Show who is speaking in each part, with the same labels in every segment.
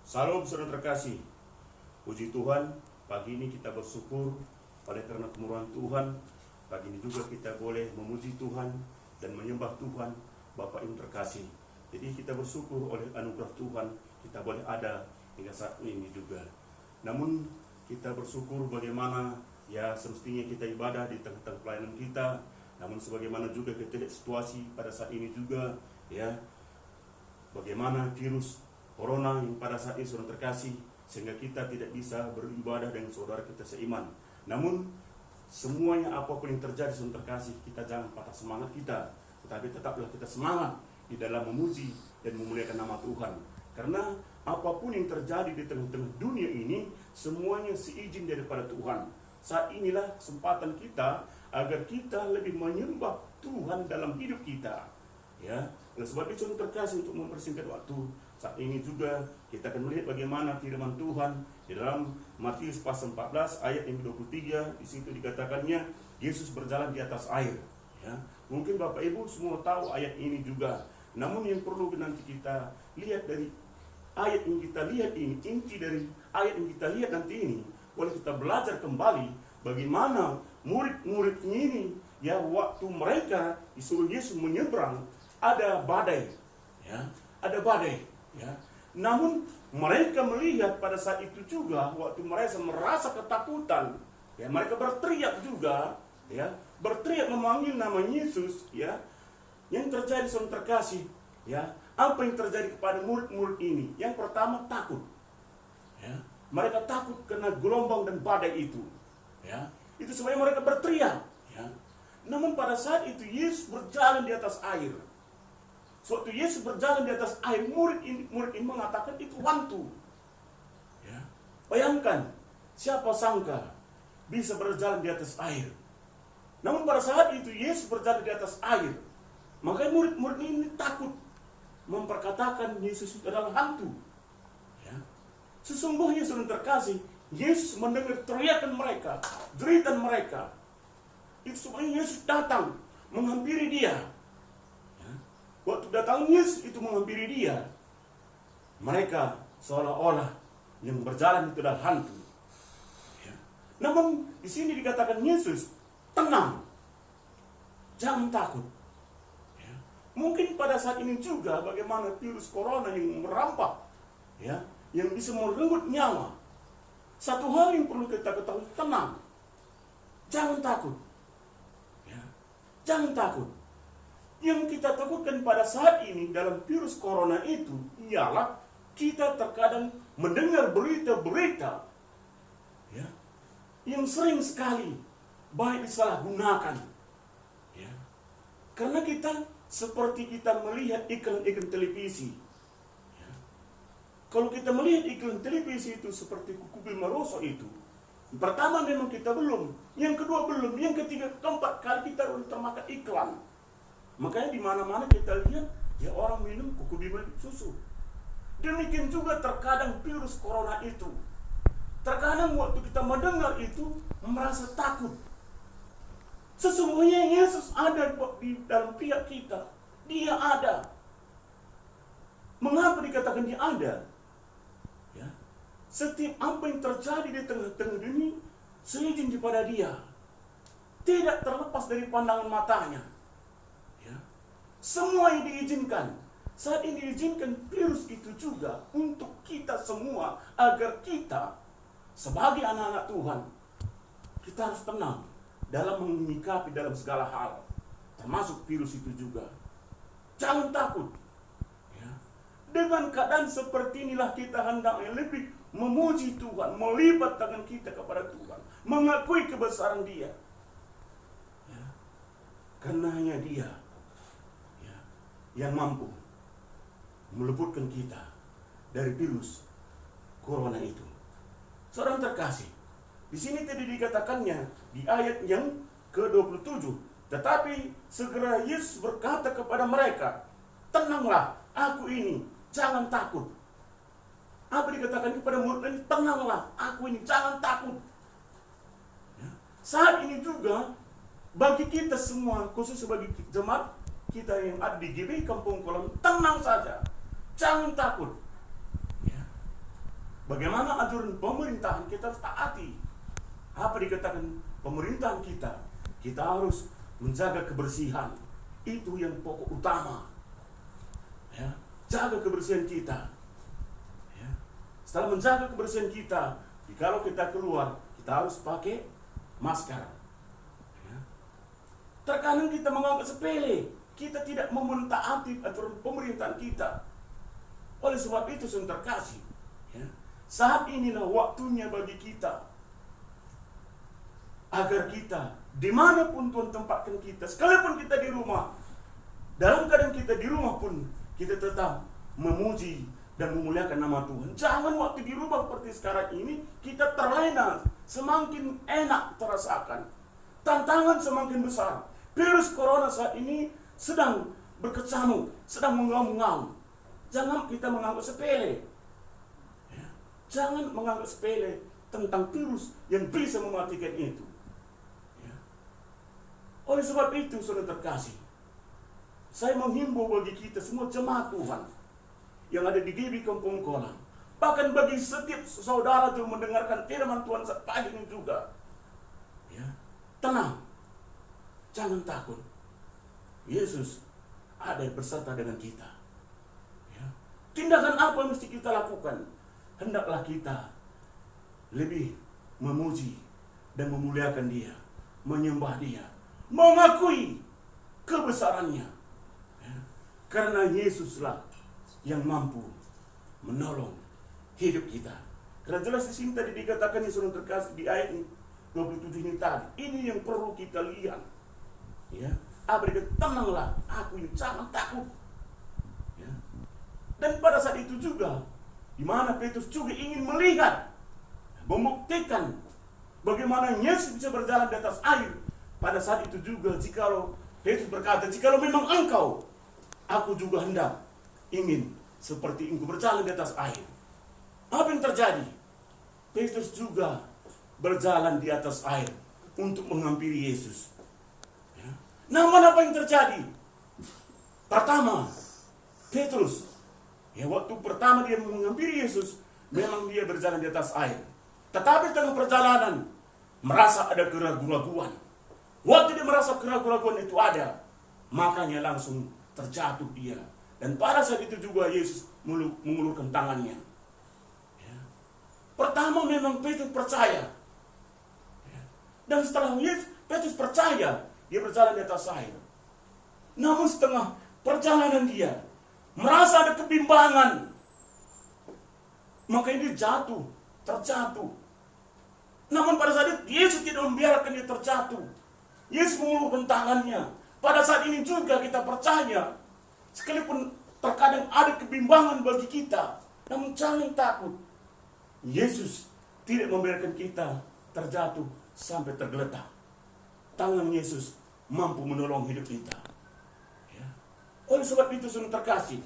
Speaker 1: Salam saudara terkasih. Puji Tuhan, pagi ini kita bersyukur oleh karena kemurahan Tuhan. Pagi ini juga kita boleh memuji Tuhan dan menyembah Tuhan, Bapa yang terkasih. Jadi kita bersyukur oleh anugerah Tuhan, kita boleh ada hingga saat ini juga. Namun kita bersyukur bagaimana ya semestinya kita ibadah di tengah-tengah pelayanan kita. Namun sebagaimana juga kita lihat situasi pada saat ini juga ya, bagaimana virus Corona yang pada saat ini saudara terkasih, sehingga kita tidak bisa beribadah dengan saudara kita seiman. Namun semuanya apapun yang terjadi saudara terkasih, kita jangan patah semangat kita, tetapi tetaplah kita semangat di dalam memuji dan memuliakan nama Tuhan. Karena apapun yang terjadi di tengah-tengah dunia ini, semuanya seizin daripada Tuhan. Saat inilah kesempatan kita agar kita lebih menyembah Tuhan dalam hidup kita. Ya, oleh sebab itu saudara terkasih, untuk mempersingkat waktu, saat ini juga kita akan melihat bagaimana firman Tuhan di dalam Matius pasal 14 ayat yang ke-23. Di situ dikatakannya Yesus berjalan di atas air. Ya, mungkin Bapak Ibu semua tahu ayat ini juga. Namun yang perlu nanti kita lihat dari ayat yang kita lihat ini, inti dari ayat yang kita lihat nanti ini, boleh kita belajar kembali bagaimana murid-muridnya ini ya, waktu mereka disuruh Yesus menyeberang, ada badai, ya, ada badai, ya. Namun mereka melihat pada saat itu juga, waktu mereka merasa ketakutan, ya, mereka berteriak juga, ya, berteriak memanggil nama Yesus, ya. Yang terjadi saudara terkasih, ya, apa yang terjadi kepada murid-murid ini? Yang pertama takut, ya. Mereka takut karena gelombang dan badai itu, ya. Itu sebabnya mereka berteriak, ya. Namun pada saat itu Yesus berjalan di atas air. Waktu Yesus berjalan di atas air, murid ini mengatakan itu hantu. Ya. Bayangkan, siapa sangka bisa berjalan di atas air. Namun pada saat itu Yesus berjalan di atas air, maka murid-murid ini takut memperkatakan Yesus itu adalah hantu. Ya. Sesungguhnya saudara terkasih, Yesus mendengar teriakan mereka, jeritan mereka. Itu sebenarnya Yesus datang menghampiri dia. Waktu datang Yesus itu menghampiri dia, mereka seolah-olah yang berjalan itu adalah hantu. Ya. Namun di sini dikatakan Yesus tenang, jangan takut. Ya. Mungkin pada saat ini juga bagaimana virus corona yang merampak, ya, yang bisa merenggut nyawa. Satu hal yang perlu kita ketahui, tenang, jangan takut. Ya. Jangan takut. Yang kita takutkan pada saat ini dalam virus corona itu ialah kita terkadang mendengar berita-berita, ya, yang sering sekali baik disalahgunakan, ya. Karena kita seperti kita melihat iklan-iklan televisi, ya. Kalau kita melihat iklan televisi itu seperti Kuku Bimaroso itu, pertama memang kita belum, yang kedua belum, yang ketiga, keempat kali kita belum termakan iklan. Makanya di mana-mana kita lihat ya orang minum kuku bima susu. Demikian juga terkadang virus corona itu. Terkadang waktu kita mendengar itu merasa takut. Sesungguhnya Yesus ada di dalam pihak kita. Dia ada. Mengapa dikatakan dia ada? Ya. Setiap apa yang terjadi di tengah-tengah dunia seizin kepada dia. Tidak terlepas dari pandangan matanya. Semua yang diizinkan. Saat ini diizinkan virus itu juga untuk kita semua, agar kita sebagai anak-anak Tuhan, kita harus tenang dalam menyikapi dalam segala hal, termasuk virus itu juga. Jangan takut, ya. Dengan keadaan seperti inilah kita hendaknya lebih memuji Tuhan, melipat tangan kita kepada Tuhan, mengakui kebesaran Dia, ya. Karena hanya Dia yang mampu meluputkan kita dari virus corona itu. Seorang terkasih, di sini tadi dikatakannya di ayat yang ke-27, tetapi segera Yesus berkata kepada mereka, tenanglah, aku ini, jangan takut. Apa dikatakan kepada murid ini? Tenanglah, aku ini, jangan takut. Ya. Saat ini juga bagi kita semua, khusus sebagai jemaat kita yang ada di GBI Kampung Kolam, tenang saja, jangan takut. Ya. Bagaimana aturan pemerintahan kita harus taati. Apa dikatakan pemerintahan kita? Kita harus menjaga kebersihan. Itu yang pokok utama. Ya, jaga kebersihan kita. Ya. Setelah menjaga kebersihan kita, kalau kita keluar, kita harus pakai masker. Ya. Terkadang kita menganggap sepele. Kita tidak mentaati aturan pemerintahan kita. Oleh sebab itu, saudara terkasih, ya, saat inilah waktunya bagi kita agar kita dimanapun Tuhan tempatkan kita, sekalipun kita di rumah, dalam keadaan kita di rumah pun kita tetap memuji dan memuliakan nama Tuhan. Jangan waktu di rumah seperti sekarang ini kita terlena, semakin enak terasakan, tantangan semakin besar. Virus corona saat ini sedang berkecamuk, sedang mengaum-ngaum. Jangan kita menganggap sepele. Ya. Jangan menganggap sepele tentang virus yang bisa mematikan itu. Ya. Oleh sebab itu, saudara terkasih, saya menghimbau bagi kita semua jemaat Tuhan yang ada di GB Kampung Kolam, bahkan bagi setiap saudara yang mendengarkan firman Tuhan saat pagi ini juga, ya, tenang, jangan takut. Yesus ada beserta dengan kita. Ya. Tindakan apa yang mesti kita lakukan? Hendaklah kita lebih memuji dan memuliakan Dia, menyembah Dia, mengakui kebesarannya. Ya. Karena Yesuslah yang mampu menolong hidup kita. Karena jelas di sini tadi dikatakan yang sudah terkasih di ayat 27 ini tadi. Ini yang perlu kita lihat. Ya. Abdi, tenanglah, aku ini jangan takut. Ya. Dan pada saat itu juga, di mana Petrus juga ingin melihat, membuktikan bagaimana Yesus bisa berjalan di atas air. Pada saat itu juga, jikalau Petrus berkata, jikalau memang engkau, aku juga hendak ingin seperti engkau berjalan di atas air. Apa yang terjadi? Petrus juga berjalan di atas air untuk menghampiri Yesus. Namun apa yang terjadi? Pertama, Petrus, ya, waktu pertama dia menghampiri Yesus, memang dia berjalan di atas air. Tetapi tengah perjalanan, merasa ada keraguan-keraguan. Waktu dia merasa keraguan-keraguan itu ada, makanya langsung terjatuh dia. Dan pada saat itu juga Yesus mengulurkan tangannya. Ya. Pertama memang Petrus percaya. Ya. Dan setelah Petrus percaya, dia berjalan di atas air. Namun setengah perjalanan dia merasa ada kebimbangan. Maka dia terjatuh. Namun pada saat itu Yesus tidak membiarkan dia terjatuh. Yesus mengulurkan tangannya. Pada saat ini juga kita percaya, sekalipun terkadang ada kebimbangan bagi kita, namun jangan takut. Yesus tidak membiarkan kita terjatuh sampai tergeletak. Tangan Yesus mampu menolong hidup kita. Ya. Oleh sebab itu, saudara terkasih,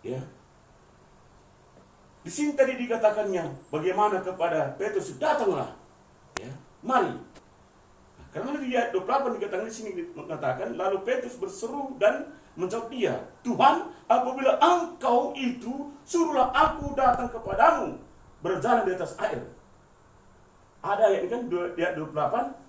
Speaker 1: ya, di sini tadi dikatakannya bagaimana kepada Petrus, datanglah, ya, mari. Nah, karena di ayat 28 dikatakan di sini mengatakan, lalu Petrus berseru dan menjawab dia, Tuhan, apabila engkau itu, suruhlah aku datang kepadamu berjalan di atas air. Ada ayat ini kan di ayat 28.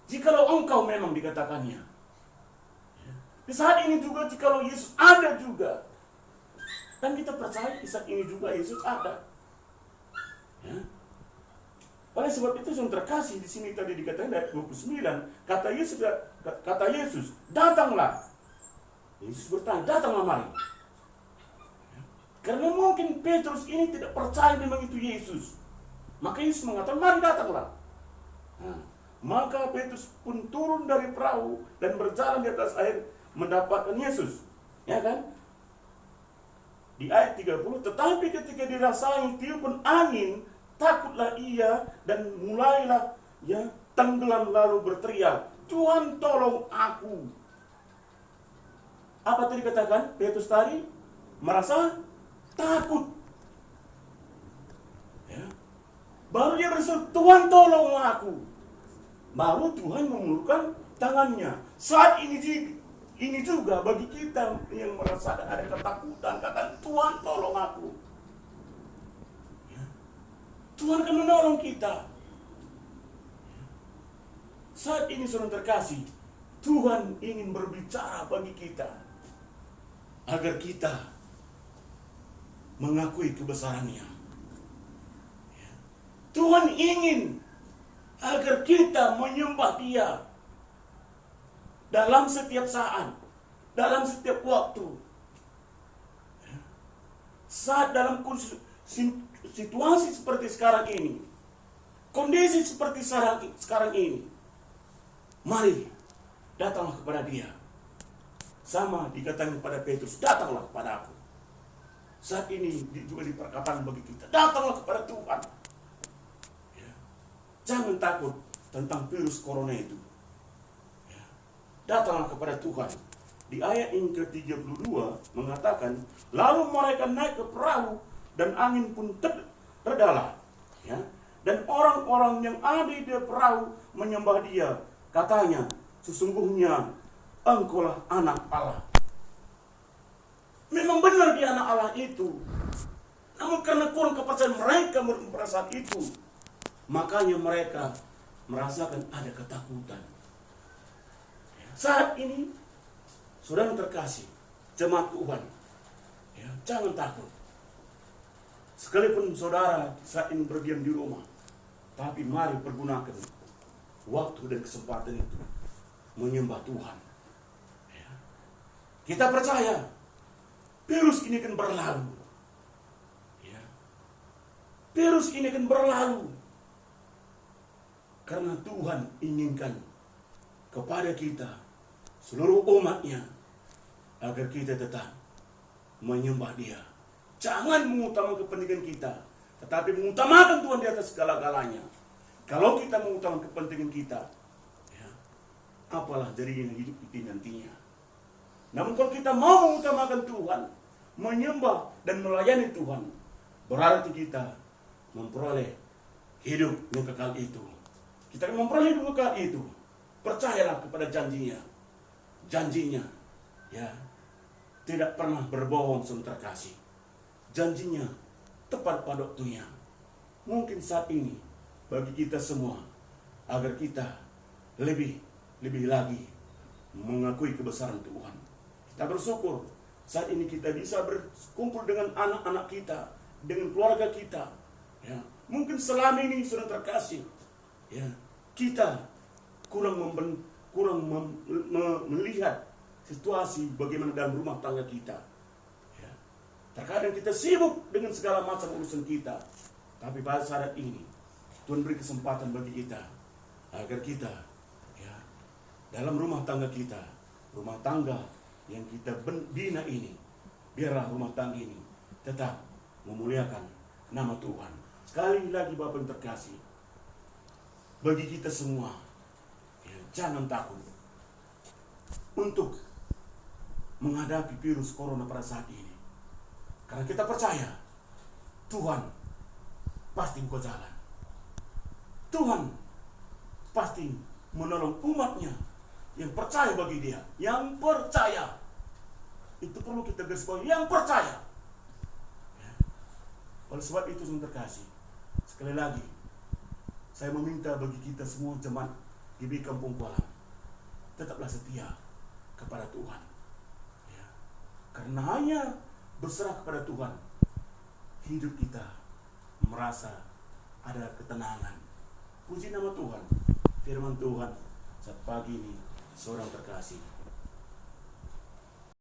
Speaker 1: Jikalau engkau memang dikatakannya. Di saat ini juga jikalau Yesus ada juga. Dan kita percaya di saat ini juga Yesus ada. Ya. Oleh sebab itu saudara terkasih, di sini tadi dikatakan ayat 29, kata Yesus, datanglah. Yesus bertanya, datanglah mari. Ya. Karena mungkin Petrus ini tidak percaya memang itu Yesus. Maka Yesus mengatakan, mari datanglah. Nah, maka Petrus pun turun dari perahu dan berjalan di atas air mendapatkan Yesus. Ya kan? Di ayat 30, tetapi ketika dirasai tiupan angin, takutlah ia dan mulailah, ya, tenggelam lalu berteriak, Tuhan tolong aku. Apa tadi katakan Petrus tadi? Merasa takut. Ya. Baru dia berseru, Tuhan tolong aku. Baru Tuhan mengulurkan tangannya. Saat ini juga bagi kita yang merasa ada ketakutan, kata Tuhan tolong aku. Ya. Tuhan akan menolong kita. Saat ini saudara terkasih, Tuhan ingin berbicara bagi kita agar kita mengakui kebesarannya. Tuhan ingin agar kita menyembah Dia dalam setiap saat, dalam setiap waktu. Saat dalam situasi seperti sekarang ini, kondisi seperti sekarang ini, mari datanglah kepada Dia. Sama dikatakan kepada Petrus, datanglah kepada Aku. Saat ini juga diperkatakan bagi kita, datanglah kepada Tuhan. Ya. Jangan takut tentang virus corona itu. Ya. Datanglah kepada Tuhan. Di ayat yang ke-32 mengatakan, lalu mereka naik ke perahu dan angin pun redalah. Ya. Dan orang-orang yang ada di perahu menyembah Dia. Katanya, sesungguhnya Engkaulah anak Allah. Memang benar Dia anak Allah itu. Namun karena kurang kepercayaan mereka merasa itu, makanya mereka merasakan ada ketakutan. Saat ini, saudara terkasih, jemaat Tuhan, ya, jangan takut. Sekalipun saudara saat ini berdiam di rumah, tapi mari pergunakan waktu dan kesempatan itu menyembah Tuhan. Ya. Kita percaya virus ini akan berlalu. Ya. Virus ini akan berlalu karena Tuhan inginkan kepada kita, seluruh umatnya, agar kita tetap menyembah Dia. Jangan mengutamakan kepentingan kita, tetapi mengutamakan Tuhan di atas segala-galanya. Kalau kita mengutamakan kepentingan kita, ya, apalah jadinya hidup kita nantinya. Namun kalau kita mau mengutamakan Tuhan, menyembah dan melayani Tuhan, berarti kita memperoleh hidup yang kekal itu. Kita akan memperoleh hidup kekal itu. Percayalah kepada janjinya. Janjinya, ya, tidak pernah berbohong saudara terkasih. Janjinya tepat pada waktunya. Mungkin saat ini bagi kita semua, agar kita lebih lagi mengakui kebesaran Tuhan. Kita bersyukur saat ini kita bisa berkumpul dengan anak-anak kita, dengan keluarga kita. Ya, mungkin selama ini saudara terkasih, ya, kita kurang melihat situasi bagaimana dalam rumah tangga kita. Ya, terkadang kita sibuk dengan segala macam urusan kita, tapi pada saat ini Tuhan beri kesempatan bagi kita agar kita, ya, dalam rumah tangga kita, rumah tangga yang kita bina ini, biarlah rumah tangga ini tetap memuliakan nama Tuhan. Sekali lagi Bapak yang terkasih, bagi kita semua, ya, jangan takut untuk menghadapi virus corona pada saat ini, karena kita percaya Tuhan pasti buka jalan. Tuhan pasti menolong umatnya yang percaya bagi Dia. Yang percaya. Itu perlu kita garis bawahi, yang percaya. Ya. Oleh sebab itu saudara terkasih, sekali lagi saya meminta bagi kita semua jemaat GBI Kampung Kuala, tetaplah setia kepada Tuhan. Ya. Karena hanya berserah kepada Tuhan, hidup kita merasa ada ketenangan. Puji nama Tuhan. Firman Tuhan saat pagi ini, saudara terkasih,